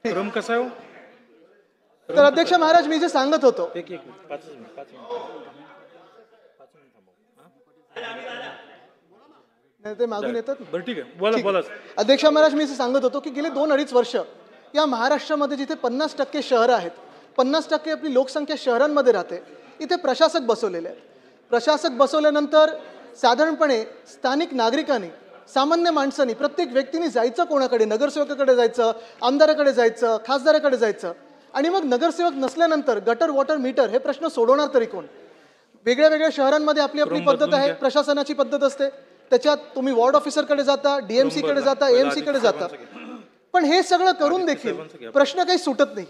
क्रम कसा आहे हो? तर अध्यक्ष महाराज, मी जे सांगत होतो, एक एक मिनिट, 5 मिनिट 5 मिनिट नाही ते मागून येतात ना. बरं ठीक आहे, बोला बोला. अध्यक्ष महाराज, मी जे सांगत होतो की गेले 2-2.5 वर्ष या महाराष्ट्रामध्ये जिथे 50% शहरं आहेत, 50% आपली लोकसंख्या शहरांमध्ये राहते, इथे प्रशासक बसवलेले आहेत. प्रशासक बसवल्यानंतर साधारणपणे स्थानिक नागरिकांनी, सामान्य माणसांनी, प्रत्येक व्यक्तीने जायचं कोणाकडे? नगरसेवकाकडे जायचं, आमदाराकडे जायचं, खासदाराकडे जायचं. आणि मग नगरसेवक नसल्यानंतर गटर वॉटर मीटर हे प्रश्न सोडवणार तरी कोण? वेगळ्या वेगळ्या शहरांमध्ये आपली आपली पद्धत आहे, प्रशासनाची पद्धत असते. त्याच्यात तुम्ही वॉर्ड ऑफिसरकडे जाता, डीएमसी कडे जाता, एएमसी कडे जाता. पण हे सगळं करून देखील प्रश्न काही सुटत नाही.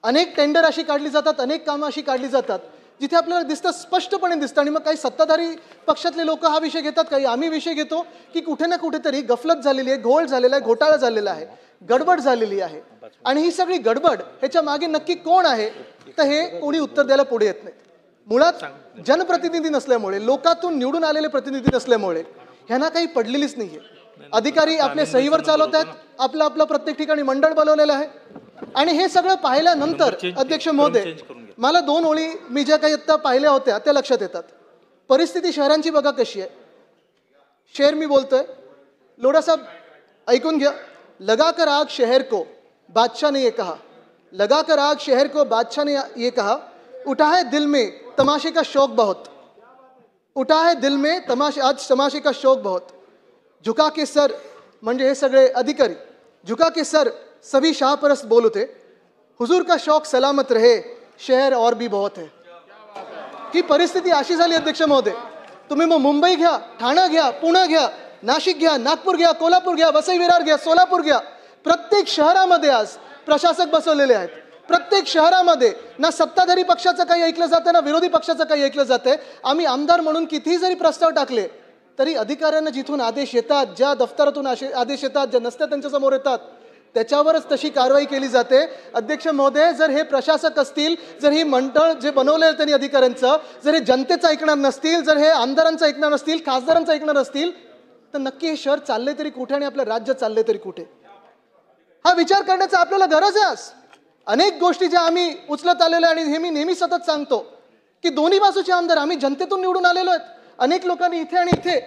अनेक टेंडर अशी काढली जातात, अनेक कामं अशी काढली जातात जिथे आपल्याला दिसतं, स्पष्टपणे दिसतं. आणि मग काही सत्ताधारी पक्षातले लोक हा विषय घेतात, काही आम्ही विषय घेतो की कुठे ना कुठेतरी गफलत झालेली आहे, घोळ झालेला आहे, घोटाळा झालेला आहे, गडबड झालेली आहे. आणि ही सगळी गडबड ह्याच्या मागे नक्की कोण आहे, तर हे कोणी उत्तर द्यायला पुढे येत नाही. मुळात जनप्रतिनिधी नसल्यामुळे, लोकातून निवडून आलेले प्रतिनिधी नसल्यामुळे ह्यांना काही पडलेलीच नाहीये. अधिकारी आपल्या सहीवर चालवत आहेत, आपलं आपलं प्रत्येक ठिकाणी मंडळ बनवलेलं आहे. आणि हे सगळं पाहिल्यानंतर अध्यक्ष महोदय, मला 2 ओळी मी ज्या काही आता पाहिल्या होत्या त्या लक्षात येतात. परिस्थिती शहरांची बघा कशी आहे. शेर मी बोलतोय, लोढा साहेब ऐकून घ्या. लगाकर आग शहर को बादशाह ने ये कहा, लगाकर आग शहर को बादशाह ने ये कहा, उठा है दिल में तमाशे का शौक बहुत, उठा है दिल में आज तमाशे का शौक बहुत, झुका के सर, म्हणजे हे सगळे अधिकारी, झुका के सर सभी शाहपरस्त बोल उठे, हुजूर का शौक सलामत रहे, शहर और भी बहुत है. ही परिस्थिती अशी झाली अध्यक्ष महोदय. तुम्ही मग मुंबई घ्या, ठाणे घ्या, पुणे घ्या, नाशिक घ्या, नागपूर घ्या, कोल्हापूर घ्या, वसई विरार घ्या, सोलापूर घ्या, प्रत्येक शहरामध्ये आज प्रशासक बसवलेले आहेत. प्रत्येक शहरामध्ये ना सत्ताधारी पक्षाचं काही ऐकलं जातं, ना विरोधी पक्षाचं काही ऐकलं जातंय. आम्ही आमदार म्हणून कितीही जरी प्रस्ताव टाकले तरी अधिकाऱ्यांना जिथून आदेश येतात, ज्या दफ्तरातून आदेश येतात, ज्या नसत्या त्यांच्या समोर येतात, त्याच्यावरच तशी कारवाई केली जाते. अध्यक्ष महोदय, जर हे प्रशासक असतील, जर ही मंडळ जे बनवले त्यांनी अधिकाऱ्यांचं, जर हे जनतेचं ऐकणार नसतील, जर हे आमदारांचं ऐकणार नसतील, खासदारांचं ऐकणार नसतील, तर नक्की हे शहर चालले तरी कुठे आणि आपलं राज्य चालले तरी कुठे? हा विचार करण्याचा आपल्याला गरज आहे. अनेक गोष्टी ज्या आम्ही उचलत आलेलो आणि हे मी नेहमी सतत सांगतो की दोन्ही बाजूचे आमदार, आम्ही जनतेतून निवडून आलेलो आहेत. अनेक लोकांनी इथे आणि इथे